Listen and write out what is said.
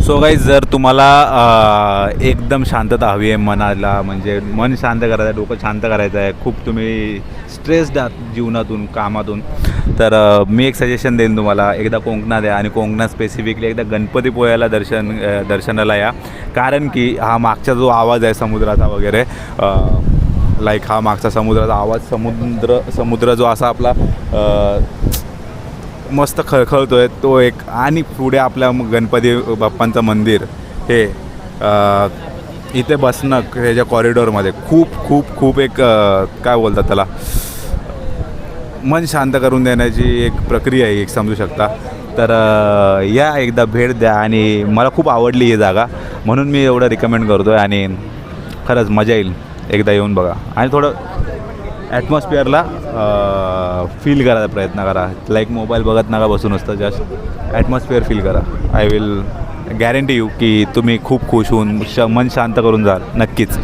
So guys, जर तुम्हाला एकदम शांतता हवी आहे मनाला, म्हणजे मन शांत करायचं आहे, डोकं शांत करायचं आहे, खूप तुम्ही स्ट्रेस्ड आहात जीवनातून, कामातून, तर मी एक सजेशन देईन तुम्हाला. एकदा कोकणात आहे आणि कोकणात स्पेसिफिकली एकदा गणपतीपुळ्याला दर्शनाला या. कारण की हा मागचा जो आवाज आहे समुद्राचा वगैरे, लाईक हा मागचा समुद्राचा आवाज, समुद्र जो असा आपला मस्त खळखळतो आहे तो एक. आणि पुढे आपल्या गणपती बाप्पांचं मंदिर हे इथे बसणं ह्याच्या कॉरिडॉरमध्ये खूप खूप खूप एक काय बोलतात त्याला, मन शांत करून देण्याची एक प्रक्रिया आहे, एक समजू शकता. तर या एकदा भेट द्या. आणि मला खूप आवडली ही जागा, म्हणून मी एवढं रिकमेंड करतो आहे. आणि खरंच मजा येईल, एकदा येऊन बघा आणि थोडं ॲटमॉस्फिअरला फील करायचा प्रयत्न करा. लाईक मोबाईल बघत नका बसून असतं, जस्ट ॲटमॉस्फिअर फील करा. आय विल गॅरंटी यू की तुम्ही खूप खुश होऊन मन शांत करून जाल नक्कीच.